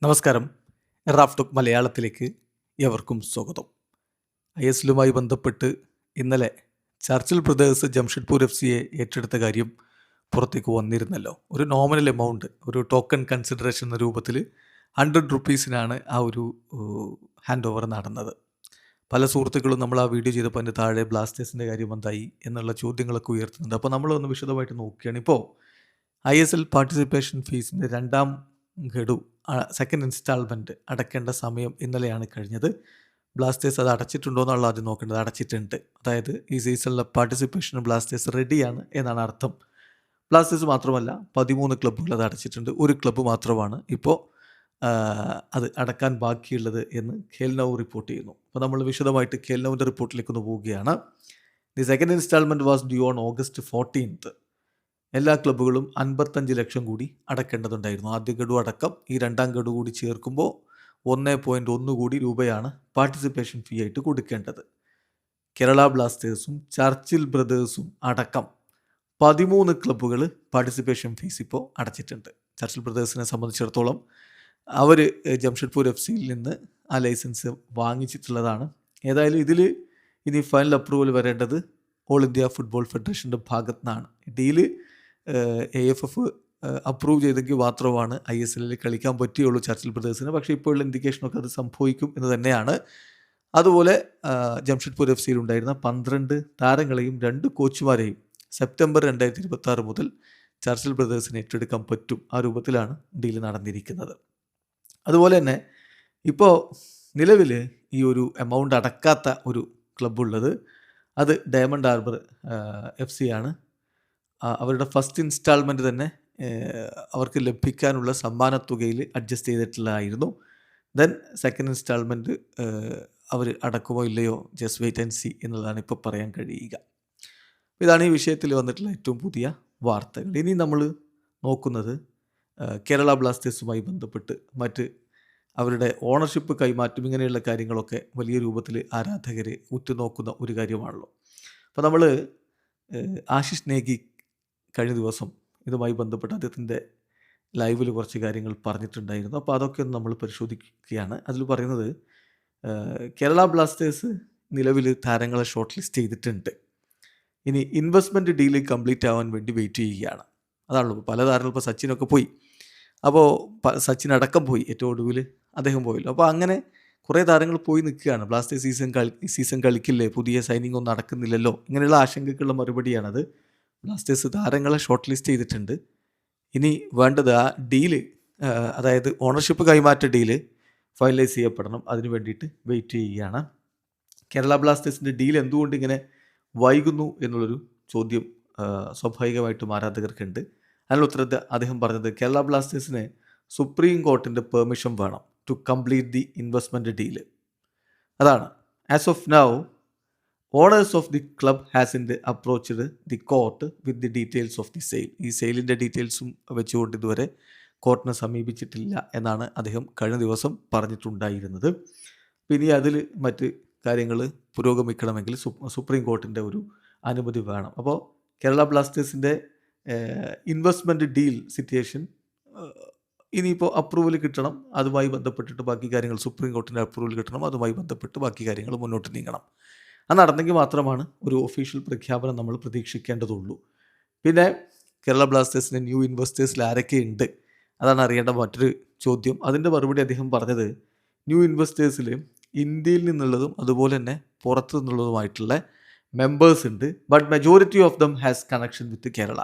നമസ്കാരം. Raf talk മലയാളത്തിലേക്ക് ഏവർക്കും സ്വാഗതം. ISLുമായി ബന്ധപ്പെട്ട് ഇന്നലെ ചർച്ചിൽ ബ്രദേഴ്സ് ജംഷഡ്പൂർ FCയെ ഏറ്റെടുത്ത കാര്യം പുറത്തേക്ക് വന്നിരുന്നല്ലോ. ഒരു നോമിനൽ എമൗണ്ട്, ഒരു ടോക്കൺ കൺസിഡറേഷൻ എന്ന രൂപത്തിൽ 100 റുപ്പീസിനാണ് ആ ഒരു ഹാൻഡ് ഓവർ നടന്നത്. പല സുഹൃത്തുക്കളും നമ്മൾ ആ വീഡിയോ ചെയ്തപ്പോൾ അതിൻ്റെ താഴെ ബ്ലാസ്റ്റേഴ്സിൻ്റെ കാര്യം എന്തായി എന്നുള്ള ചോദ്യങ്ങളൊക്കെ ഉയർത്തുന്നുണ്ട്. അപ്പോൾ നമ്മളൊന്ന് വിശദമായിട്ട് നോക്കുകയാണ്. ഇപ്പോൾ ISL പാർട്ടിസിപ്പേഷൻ ഫീസിൻ്റെ രണ്ടാം ഗഡു സെക്കൻഡ് ഇൻസ്റ്റാൾമെൻറ്റ് അടയ്ക്കേണ്ട സമയം ഇന്നലെയാണ് കഴിഞ്ഞത്. ബ്ലാസ്റ്റേഴ്സ് അത് അടച്ചിട്ടുണ്ടോ എന്നുള്ള ആദ്യം നോക്കേണ്ടത്. അടച്ചിട്ടുണ്ട്. അതായത് ഈ സീസണിലെ പാർട്ടിസിപ്പേഷന് ബ്ലാസ്റ്റേഴ്സ് റെഡിയാണ് എന്നാണ് അർത്ഥം. ബ്ലാസ്റ്റേഴ്സ് മാത്രമല്ല 13 ക്ലബ്ബുകൾ അത് അടച്ചിട്ടുണ്ട്. ഒരു ക്ലബ്ബ് മാത്രമാണ് ഇപ്പോൾ അത് അടക്കാൻ ബാക്കിയുള്ളത് എന്ന് ഖേൽ നൗ റിപ്പോർട്ട് ചെയ്യുന്നു. അപ്പോൾ നമ്മൾ വിശദമായിട്ട് ഖേൽ നൗവിൻ്റെ റിപ്പോർട്ടിലേക്ക് ഒന്ന് പോവുകയാണ്. The second instalment was due on August 14. എല്ലാ ക്ലബ്ബുകളും 55 ലക്ഷം കൂടി അടക്കേണ്ടതുണ്ടായിരുന്നു. ആദ്യ ഗഡു അടക്കം ഈ രണ്ടാം ഗഡു കൂടി ചേർക്കുമ്പോൾ 1.1 കോടി രൂപയാണ് പാർട്ടിസിപ്പേഷൻ ഫീ ആയിട്ട് കൊടുക്കേണ്ടത്. കേരള ബ്ലാസ്റ്റേഴ്സും ചർച്ചിൽ ബ്രദേഴ്സും അടക്കം 13 ക്ലബ്ബുകൾ പാർട്ടിസിപ്പേഷൻ ഫീസ് ഇപ്പോൾ അടച്ചിട്ടുണ്ട്. ചർച്ചിൽ ബ്രദേഴ്സിനെ സംബന്ധിച്ചിടത്തോളം അവർ ജംഷഡ്പൂർ FCയിൽ നിന്ന് ആ ലൈസൻസ് വാങ്ങിച്ചിട്ടുള്ളതാണ്. ഏതായാലും ഇതിൽ ഇനി ഫൈനൽ അപ്രൂവൽ വരേണ്ടത് ഓൾ ഇന്ത്യ ഫുട്ബോൾ ഫെഡറേഷൻ്റെ ഭാഗത്തു നിന്നാണ്. ഡീല് AFF അപ്രൂവ് ചെയ്തെങ്കിൽ മാത്രമാണ് ISLൽ കളിക്കാൻ പറ്റുകയുള്ളൂ ചർച്ചിൽ ബ്രദേഴ്സിന്. പക്ഷേ ഇപ്പോഴുള്ള ഇൻഡിക്കേഷനൊക്കെ അത് സംഭവിക്കും എന്ന് തന്നെയാണ്. അതുപോലെ ജംഷഡ്പൂർ FCയിൽ ഉണ്ടായിരുന്ന 12 താരങ്ങളെയും 2 കോച്ചുമാരെയും സെപ്റ്റംബർ 2026 മുതൽ ചർച്ചിൽ ബ്രദേഴ്സിന് ഏറ്റെടുക്കാൻ പറ്റും. ആ രൂപത്തിലാണ് ഡീല് നടന്നിരിക്കുന്നത്. അതുപോലെ തന്നെ ഇപ്പോൾ നിലവിൽ ഈ ഒരു എമൗണ്ട് അടക്കാത്ത ഒരു ക്ലബ്ബുള്ളത് അത് ഡയമണ്ട് ഹാർബർ FC ആണ്. അവരുടെ ഫസ്റ്റ് ഇൻസ്റ്റാൾമെൻറ്റ് തന്നെ അവർക്ക് ലഭിക്കാനുള്ള സമ്മാനത്തുകയിൽ അഡ്ജസ്റ്റ് ചെയ്തിട്ടുള്ളതായിരുന്നു. ദെൻ സെക്കൻഡ് ഇൻസ്റ്റാൾമെൻറ്റ് അവർ അടക്കുമോ ഇല്ലയോ, ജസ്റ്റ് വെയിറ്റ് ആൻഡ് സി എന്നുള്ളതാണ് ഇപ്പോൾ പറയാൻ കഴിയുക. ഇതാണ് ഈ വിഷയത്തിൽ വന്നിട്ടുള്ള ഏറ്റവും പുതിയ വാർത്തകൾ. ഇനി നമ്മൾ നോക്കുന്നത് കേരള ബ്ലാസ്റ്റേഴ്സുമായി ബന്ധപ്പെട്ട് മറ്റ് അവരുടെ ഓണർഷിപ്പ് കൈമാറ്റം ഇങ്ങനെയുള്ള കാര്യങ്ങളൊക്കെ വലിയ രൂപത്തിൽ ആരാധകർ ഉറ്റുനോക്കുന്ന ഒരു കാര്യമാണല്ലോ. അപ്പോൾ നമ്മൾ ആശിഷ് നേഗി കഴിഞ്ഞ ദിവസം ഇതുമായി ബന്ധപ്പെട്ട് അദ്ദേഹത്തിൻ്റെ ലൈവിൽ കുറച്ച് കാര്യങ്ങൾ പറഞ്ഞിട്ടുണ്ടായിരുന്നു. അപ്പോൾ അതൊക്കെ ഒന്ന് നമ്മൾ പരിശോധിക്കുകയാണ്. അതിൽ പറയുന്നത് കേരള ബ്ലാസ്റ്റേഴ്സ് നിലവിൽ താരങ്ങളെ ഷോർട്ട് ലിസ്റ്റ് ചെയ്തിട്ടുണ്ട്. ഇനി ഇൻവെസ്റ്റ്മെൻറ്റ് ഡീല് കംപ്ലീറ്റ് ആവാൻ വേണ്ടി വെയിറ്റ് ചെയ്യുകയാണ്. അതാണല്ലോ പല താരങ്ങൾ. ഇപ്പോൾ സച്ചിനൊക്കെ പോയി, അപ്പോൾ സച്ചിൻ അടക്കം പോയി, ഏറ്റവും ഒടുവിൽ അദ്ദേഹം പോയല്ലോ. അപ്പോൾ അങ്ങനെ കുറേ താരങ്ങൾ പോയി നിൽക്കുകയാണ്. ബ്ലാസ്റ്റേഴ്സ് സീസൺ കളിക്കില്ലേ, പുതിയ സൈനിങ് ഒന്നും നടക്കുന്നില്ലല്ലോ, ഇങ്ങനെയുള്ള ആശങ്കയ്ക്കുള്ള മറുപടിയാണത്. ബ്ലാസ്റ്റേഴ്സ് താരങ്ങളെ ഷോർട്ട് ലിസ്റ്റ് ചെയ്തിട്ടുണ്ട്. ഇനി വേണ്ടത് ആ ഡീല്, അതായത് ഓണർഷിപ്പ് കൈമാറ്റ ഡീല് ഫൈനലൈസ് ചെയ്യപ്പെടണം. അതിന് വേണ്ടിയിട്ട് വെയിറ്റ് ചെയ്യുകയാണ്. കേരള ബ്ലാസ്റ്റേഴ്സിൻ്റെ ഡീൽ എന്തുകൊണ്ട് ഇങ്ങനെ വൈകുന്നു എന്നുള്ളൊരു ചോദ്യം സ്വാഭാവികമായിട്ടും ആരാധകർക്കുണ്ട്. അതിനുള്ള ഉത്തരത്തിൽ അദ്ദേഹം പറഞ്ഞത് കേരള ബ്ലാസ്റ്റേഴ്സിന് സുപ്രീം കോർട്ടിൻ്റെ പെർമിഷൻ വേണം to complete the investment deal. അതാണ് as of now owners of the club ഹാസിൻ്റെ approached the court with the details of the sale. ഈ സെയിലിൻ്റെ ഡീറ്റെയിൽസും വെച്ചുകൊണ്ട് ഇതുവരെ കോർട്ടിനെ സമീപിച്ചിട്ടില്ല എന്നാണ് അദ്ദേഹം കഴിഞ്ഞ ദിവസം പറഞ്ഞിട്ടുണ്ടായിരുന്നത്. പിന്നെ അതിൽ മറ്റ് കാര്യങ്ങൾ പുരോഗമിക്കണമെങ്കിൽ സുപ്രീം കോർട്ടിൻ്റെ ഒരു അനുമതി വേണം. അപ്പോൾ കേരള ബ്ലാസ്റ്റേഴ്സിൻ്റെ ഇൻവെസ്റ്റ്മെൻറ്റ് ഡീൽ സിറ്റുവേഷൻ ഇനിയിപ്പോൾ അപ്രൂവൽ കിട്ടണം. അതുമായി ബന്ധപ്പെട്ടിട്ട് ബാക്കി കാര്യങ്ങൾ സുപ്രീം കോർട്ടിൻ്റെ അപ്രൂവൽ കിട്ടണം. അതുമായി ബന്ധപ്പെട്ട് ബാക്കി കാര്യങ്ങൾ മുന്നോട്ട് നീങ്ങണം. അത് നടന്നെങ്കിൽ മാത്രമാണ് ഒരു ഒഫീഷ്യൽ പ്രഖ്യാപനം നമ്മൾ പ്രതീക്ഷിക്കേണ്ടതുള്ളൂ. പിന്നെ കേരള ബ്ലാസ്റ്റേഴ്സിൻ്റെ ന്യൂ ഇൻവെസ്റ്റേഴ്സിൽ ആരൊക്കെയുണ്ട്, അതാണ് അറിയേണ്ട മറ്റൊരു ചോദ്യം. അതിൻ്റെ മറുപടി അദ്ദേഹം പറഞ്ഞത് ന്യൂ ഇൻവെസ്റ്റേഴ്സിൽ ഇന്ത്യയിൽ നിന്നുള്ളതും അതുപോലെ തന്നെ പുറത്തു നിന്നുള്ളതുമായിട്ടുള്ള മെമ്പേഴ്സ് ഉണ്ട്. But majority of them has connection with Kerala.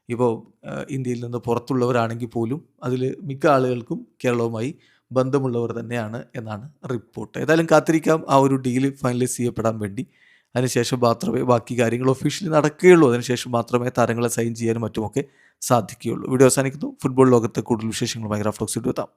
ഇപ്പോൾ ഇന്ത്യയിൽ നിന്ന് പുറത്തുള്ളവരാണെങ്കിൽ പോലും അതിൽ മിക്ക ആളുകൾക്കും കേരളവുമായി ബന്ധമുള്ളവർ തന്നെയാണ് എന്നാണ് റിപ്പോർട്ട്. ഏതായാലും കാത്തിരിക്കാം ആ ഒരു ഡീല് ഫൈനലൈസ് ചെയ്യപ്പെടാൻ വേണ്ടി. അതിനുശേഷം മാത്രമേ ബാക്കി കാര്യങ്ങൾ ഒഫീഷ്യലി നടക്കുകയുള്ളൂ. അതിനുശേഷം മാത്രമേ താരങ്ങളെ സൈൻ ചെയ്യാനും മറ്റുമൊക്കെ സാധിക്കുകയുള്ളൂ. വീഡിയോ അവസാനിക്കുന്നു. ഫുട്ബോൾ ലോകത്തെ കൂടുതൽ വിശേഷങ്ങളുമായി റാഫ് ടോക്സ് എത്താം.